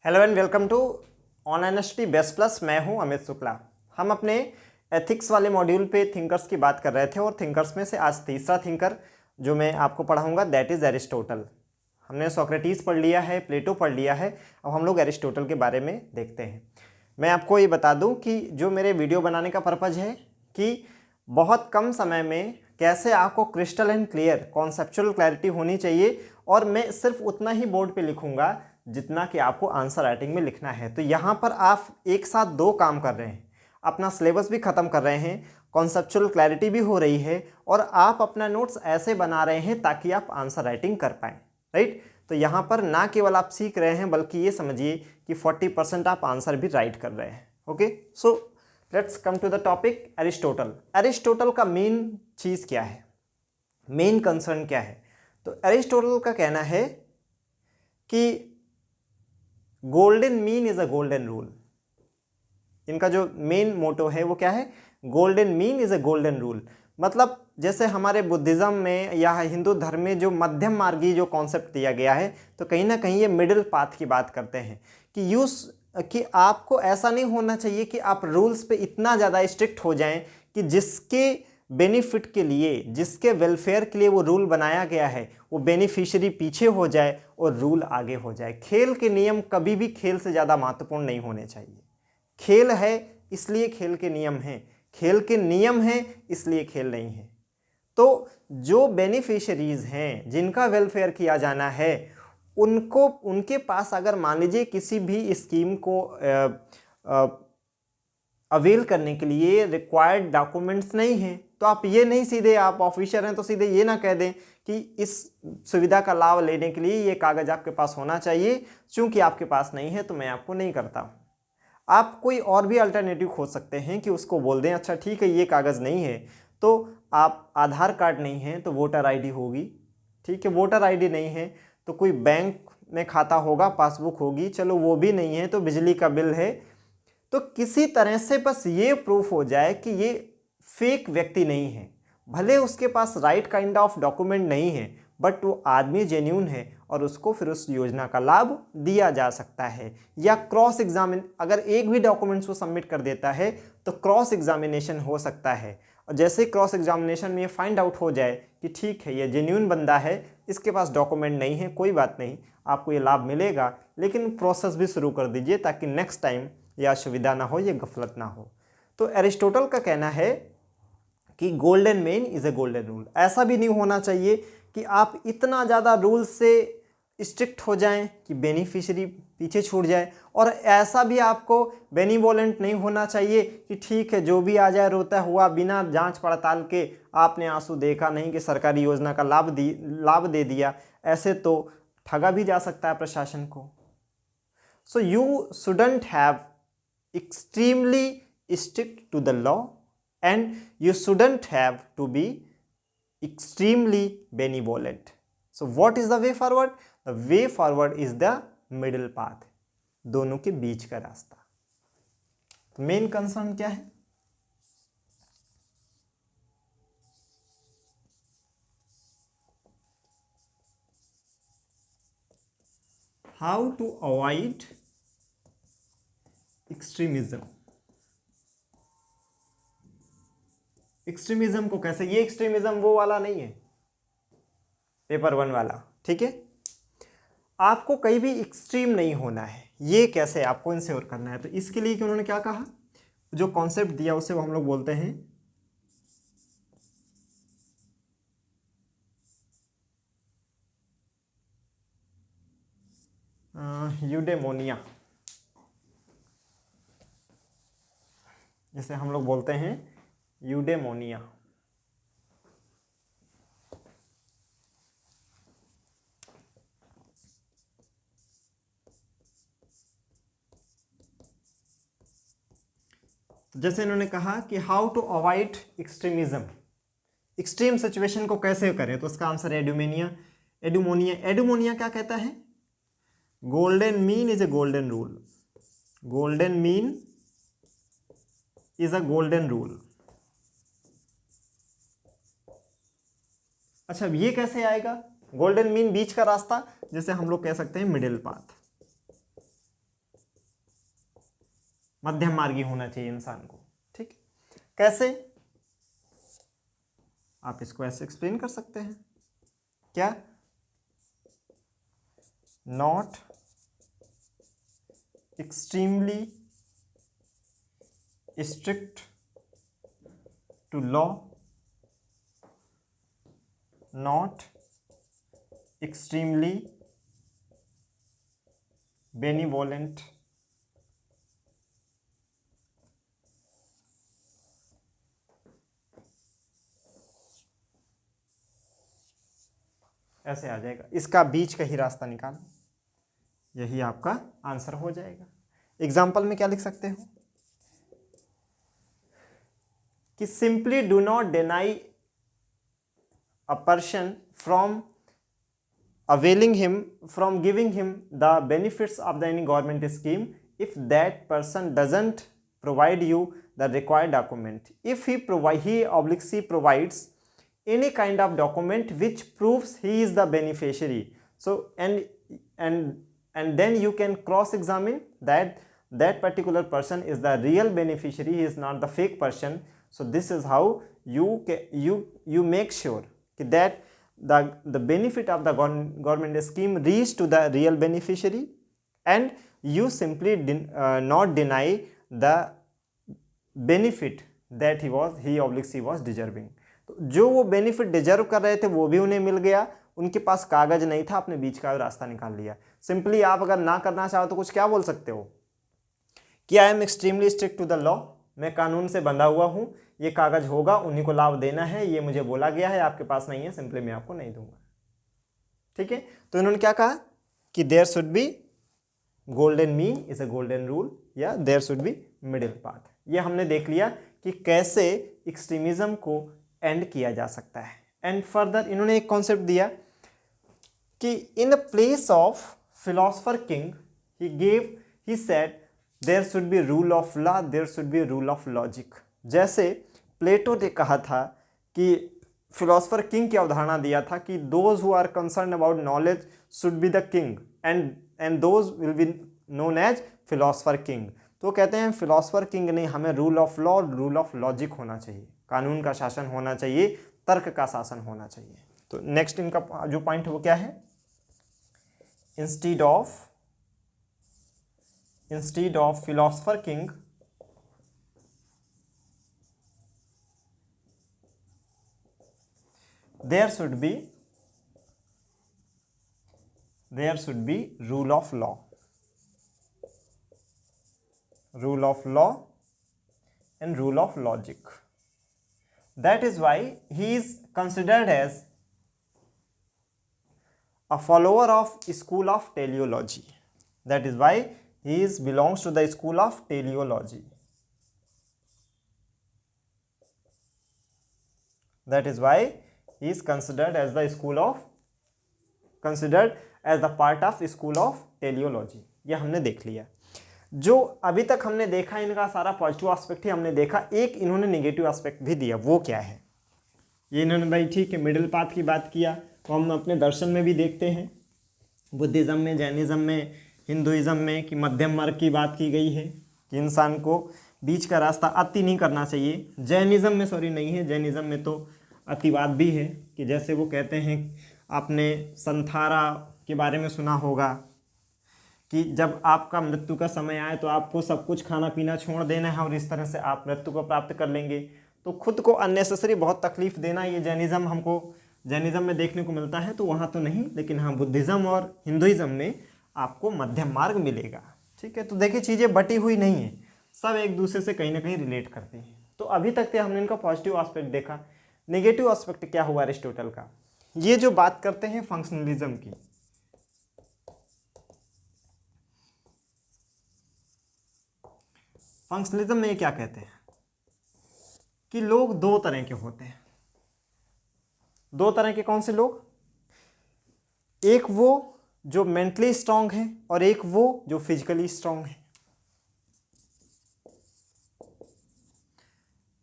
Hello and welcome to online university best plus. मैं हूं अमित शुक्ला। हम अपने एथिक्स वाले मॉड्यूल पे थिंकर्स की बात कर रहे थे और थिंकर्स में से आज तीसरा थिंकर जो मैं आपको पढ़ाऊंगा दैट इज़ एरिस्टोटल। हमने सोक्रेटिस पढ़ लिया है, प्लेटो पढ़ लिया है, अब हम लोग एरिस्टोटल के बारे में देखते हैं। मैं आपको ये बता दूं कि जो मेरे वीडियो बनाने का पर्पज़ है कि बहुत कम समय में कैसे आपको crystal and clear conceptual clarity होनी चाहिए, और मैं सिर्फ उतना ही बोर्ड पे लिखूंगा जितना कि आपको आंसर राइटिंग में लिखना है। तो यहाँ पर आप एक साथ दो काम कर रहे हैं, अपना सिलेबस भी ख़त्म कर रहे हैं, कॉन्सेप्चुअल क्लैरिटी भी हो रही है, और आप अपना नोट्स ऐसे बना रहे हैं ताकि आप आंसर राइटिंग कर पाएँ, राइट। तो यहाँ पर ना केवल आप सीख रहे हैं बल्कि ये समझिए कि 40% आप आंसर भी राइट कर रहे हैं। Okay, so let's come to the topic Aristotle. Aristotle का मेन चीज़ क्या है, मेन कंसर्न क्या है? तो एरिस्टोटल का कहना है कि golden mean is a golden rule. इनका जो मेन मोटो है वो क्या है? Golden mean is a golden rule. मतलब जैसे हमारे बुद्धिज़्म में या हिंदू धर्म में जो मध्यम मार्गी जो कॉन्सेप्ट दिया गया है, तो कहीं ना कहीं ये मिडिल पाथ की बात करते हैं कि आपको ऐसा नहीं होना चाहिए कि आप रूल्स पे इतना ज़्यादा स्ट्रिक्ट हो जाएं कि जिसके बेनिफिट के लिए, जिसके वेलफेयर के लिए वो रूल बनाया गया है, वो बेनिफिशियरी पीछे हो जाए और रूल आगे हो जाए। खेल के नियम कभी भी खेल से ज़्यादा महत्वपूर्ण नहीं होने चाहिए। खेल है इसलिए खेल के नियम हैं, खेल के नियम हैं इसलिए खेल नहीं है। तो जो बेनिफिशरीज हैं, जिनका वेलफेयर किया जाना है, उनको, उनके पास अगर मान लीजिए किसी भी स्कीम को अवेल करने के लिए रिक्वायर्ड डॉक्यूमेंट्स नहीं हैं, तो आप ये नहीं सीधे, आप ऑफिसर हैं तो सीधे ये ना कह दें कि इस सुविधा का लाभ लेने के लिए ये कागज़ आपके पास होना चाहिए, चूंकि आपके पास नहीं है तो मैं आपको नहीं करता। आप कोई और भी अल्टरनेटिव खोज सकते हैं कि उसको बोल दें अच्छा ठीक है ये कागज़ नहीं है तो आप, आधार कार्ड नहीं है तो वोटर आईडी होगी, ठीक है, वोटर आईडी नहीं है तो कोई बैंक में खाता होगा, पासबुक होगी, चलो वो भी नहीं है तो बिजली का बिल है। तो किसी तरह से बस ये प्रूफ हो जाए कि ये फेक व्यक्ति नहीं है, भले उसके पास राइट काइंड ऑफ डॉक्यूमेंट नहीं है बट वो आदमी जेन्यून है और उसको फिर उस योजना का लाभ दिया जा सकता है। या क्रॉस एग्जामिन, अगर एक भी डॉक्यूमेंट्स वो सबमिट कर देता है तो क्रॉस एग्जामिनेशन हो सकता है, और जैसे क्रॉस एग्जामिनेशन में ये फाइंड आउट हो जाए कि ठीक है ये जेन्यून बंदा है, इसके पास डॉक्यूमेंट नहीं है, कोई बात नहीं, आपको ये लाभ मिलेगा, लेकिन प्रोसेस भी शुरू कर दीजिए ताकि नेक्स्ट टाइम ये असुविधा ना हो, ये गफलत ना हो। तो एरिस्टोटल का कहना है कि golden main is a golden rule. ऐसा भी नहीं होना चाहिए कि आप इतना ज़्यादा रूल से स्ट्रिक्ट हो जाएं कि बेनिफिशियरी पीछे छूट जाए, और ऐसा भी आपको बेनिवोलेंट नहीं होना चाहिए कि ठीक है जो भी आ जाए रोता हुआ, बिना जांच पड़ताल के आपने आंसू देखा नहीं कि सरकारी योजना का लाभ दे दिया। ऐसे तो ठगा भी जा सकता है प्रशासन को। So you shouldn't have extremely strict to the law and you shouldn't have to be extremely benevolent. So what is the way forward? The way forward is the middle path, दोनों के बीच का रास्ता। तो मेन कंसर्न क्या है? How to avoid extremism. Extremism को कैसे, ये एक्सट्रीमिज्म वो वाला नहीं है पेपर 1 वाला, ठीक है, आपको कहीं भी एक्सट्रीम नहीं होना है। ये कैसे आपको इंश्योर करना है? तो इसके लिए कि उन्होंने क्या कहा, जो कॉन्सेप्ट दिया उसे हम लोग बोलते हैं यूडेमोनिया। जैसे हम लोग बोलते हैं यूडेमोनिया। तो जैसे इन्होंने कहा कि how to avoid extremism, extreme situation को कैसे करें, तो उसका आंसर एडुमेनिया, एडुमोनिया। एडुमोनिया क्या कहता है? Golden mean is a golden rule, golden mean is a golden rule. अच्छा ये कैसे आएगा गोल्डन मीन, बीच का रास्ता? जैसे हम लोग कह सकते हैं मिडिल पाथ। मध्यम मार्गी होना चाहिए इंसान को। ठीक है, कैसे? आप इसको ऐसे एक्सप्लेन कर सकते हैं, क्या? Not extremely strict to law, not extremely benevolent, ऐसे आ जाएगा। इसका बीच का ही रास्ता निकालो, यही आपका आंसर हो जाएगा। एग्जाम्पल में क्या लिख सकते हो कि simply do not deny a person from availing him from giving him the benefits of the any government scheme if that person doesn't provide you the required document. If he provides any kind of document which proves he is the beneficiary, so and then you can cross examine that that particular person is the real beneficiary, he is not the fake person. So this is how you make sure that the benefit of the government scheme reach to the real beneficiary, and you simply not deny the benefit that he was deserving. तो जो वो benefit deserve कर रहे थे वो भी उन्हें मिल गया, उनके पास कागज नहीं था, अपने बीच का रास्ता निकाल लिया। सिंपली आप अगर ना करना चाहो तो कुछ क्या बोल सकते हो कि I am extremely strict to the law, मैं कानून से बंधा हुआ हूं, ये कागज होगा, उन्हीं को लाभ देना है, ये मुझे बोला गया है, आपके पास नहीं है, सिंपली मैं आपको नहीं दूंगा। ठीक है, तो इन्होंने क्या कहा कि there should be golden mean is a golden rule, या there should be middle path. ये हमने देख लिया कि कैसे एक्सट्रीमिज्म को एंड किया जा सकता है। एंड फर्दर इन्होंने एक कॉन्सेप्ट दिया कि in the place of philosopher king he said there should be rule of law, there should be rule of logic. जैसे प्लेटो ने कहा था कि फिलोसफर किंग की अवधारणा दिया था कि those who are concern about knowledge should be the king and those will be known as philosopher king. तो कहते हैं फिलोसफर किंग नहीं, हमें rule of law, rule of logic होना चाहिए, कानून का शासन होना चाहिए, तर्क का शासन होना चाहिए। तो नेक्स्ट इनका जो पॉइंट है वो क्या है, instead of philosopher king there should be rule of law and rule of logic. That is why he is considered as a follower of school of teleology. That is why he belongs to the school of teleology. That is why he is considered as the part of school of teleology. ये हमने देख लिया। जो अभी तक हमने देखा इनका सारा पॉजिटिव एस्पेक्ट ही हमने देखा, एक इन्होंने नेगेटिव एस्पेक्ट भी दिया, वो क्या है? ये इन्होंने भाई ठीक है मिडिल पाथ की बात किया, तो हम अपने दर्शन में भी देखते हैं, बुद्धिज़्म में, जैनिज़्म में, हिंदुइज़्म में, कि मध्यम मार्ग की बात की गई है कि इंसान को बीच का रास्ता अति नहीं करना चाहिए। जैनिज़्म में नहीं है, जैनिज़्म में तो अतिवाद भी है, कि जैसे वो कहते हैं, आपने संथारा के बारे में सुना होगा कि जब आपका मृत्यु का समय आए तो आपको सब कुछ खाना पीना छोड़ देना है और इस तरह से आप मृत्यु को प्राप्त कर लेंगे। तो खुद को अननेसेसरी बहुत तकलीफ देना, ये जैनिज़्म हमको जैनिज़्म में देखने को मिलता है। तो वहाँ तो नहीं, लेकिन हाँ बुद्धिज़्म और हिंदुइज़्म में आपको मध्यम मार्ग मिलेगा। ठीक है, तो देखिए चीज़ें बटी हुई नहीं है, सब एक दूसरे से कहीं ना कहीं रिलेट करते हैं। तो अभी तक हमने इनका पॉजिटिव एस्पेक्ट देखा। नेगेटिव एस्पेक्ट क्या हुआ अरिस्टोटल का? ये जो बात करते हैं फंक्शनलिज्म की, फंक्शनलिज्म में क्या कहते हैं कि लोग दो तरह के होते हैं। दो तरह के कौन से लोग? एक वो जो मेंटली स्ट्रांग है और एक वो जो फिजिकली स्ट्रांग है।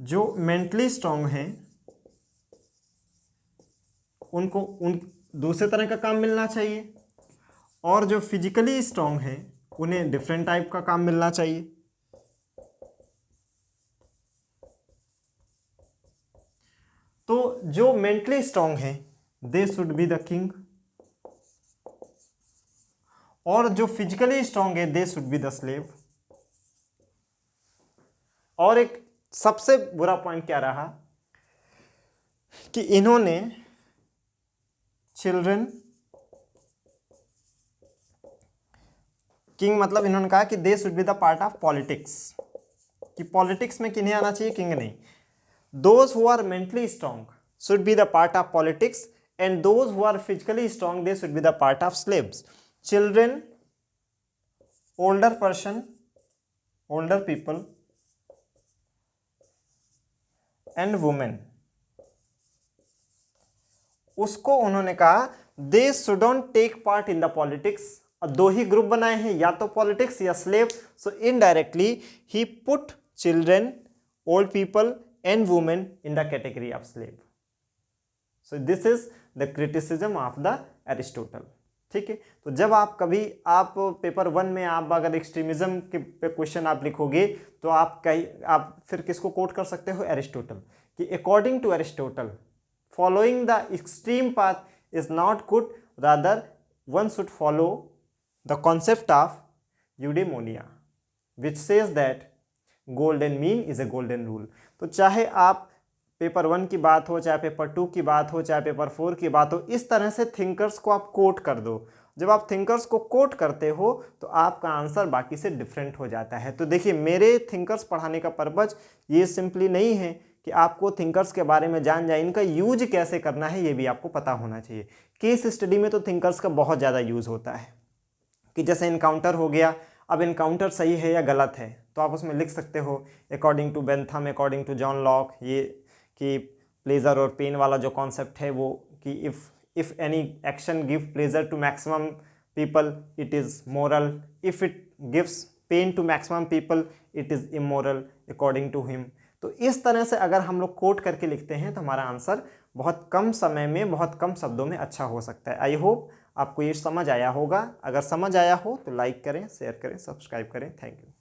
जो मेंटली स्ट्रांग है उनको दूसरे तरह का काम मिलना चाहिए, और जो फिजिकली स्ट्रांग है उन्हें डिफरेंट टाइप का काम मिलना चाहिए। तो जो मेंटली स्ट्रांग है दे शुड बी द किंग, और जो फिजिकली स्ट्रांग है दे शुड बी द स्लेव। और एक सबसे बुरा पॉइंट क्या रहा कि इन्होंने चिल्ड्रन, किंग मतलब इन्होंने कहा कि they should be the part of politics, कि पॉलिटिक्स में किन्हें आना चाहिए, किंग नहीं। Those who are mentally strong should be the part of politics and those who are physically strong they should be the part of slaves. Children, older person, older people and women, उसको उन्होंने कहा they shouldn't take part in the politics. दो ही group बनाए हैं, या तो politics या slave, so indirectly he put children, old people and women in the category of slave. So this is the criticism of the Aristotle. ठीक है, तो जब आप कभी आप पेपर 1 में आप अगर एक्सट्रीमिज्म के पे क्वेश्चन आप लिखोगे तो आप फिर किसको कोट कर सकते हो, एरिस्टोटल, कि according to Aristotle following the extreme path is not good, rather one should follow the concept of eudaimonia which says that golden mean is a golden rule। तो चाहे आप पेपर 1 की बात हो, चाहे पेपर 2 की बात हो, चाहे पेपर 4 की बात हो, इस तरह से थिंकर्स को आप कोट कर दो। जब आप थिंकर्स को कोट करते हो तो आपका आंसर बाकी से डिफरेंट हो जाता है। तो देखिए, मेरे थिंकर्स पढ़ाने का पर्पज ये सिंपली नहीं है कि आपको थिंकर्स के बारे में जान जाए, इनका यूज कैसे करना है ये भी आपको पता होना चाहिए। केस स्टडी में तो थिंकर्स का बहुत ज़्यादा यूज़ होता है, कि जैसे इनकाउंटर हो गया, अब इनकाउंटर सही है या गलत है तो आप उसमें लिख सकते हो according to Bentham, according to John Locke, ये कि प्लेजर और पेन वाला जो कॉन्सेप्ट है वो कि if any action give pleasure to maximum people it is moral, if it gives pain to maximum people it is immoral according to him. तो इस तरह से अगर हम लोग कोट करके लिखते हैं तो हमारा आंसर बहुत कम समय में, बहुत कम शब्दों में अच्छा हो सकता है। आई होप आपको ये समझ आया होगा। अगर समझ आया हो तो लाइक करें, शेयर करें, सब्सक्राइब करें। Thank you.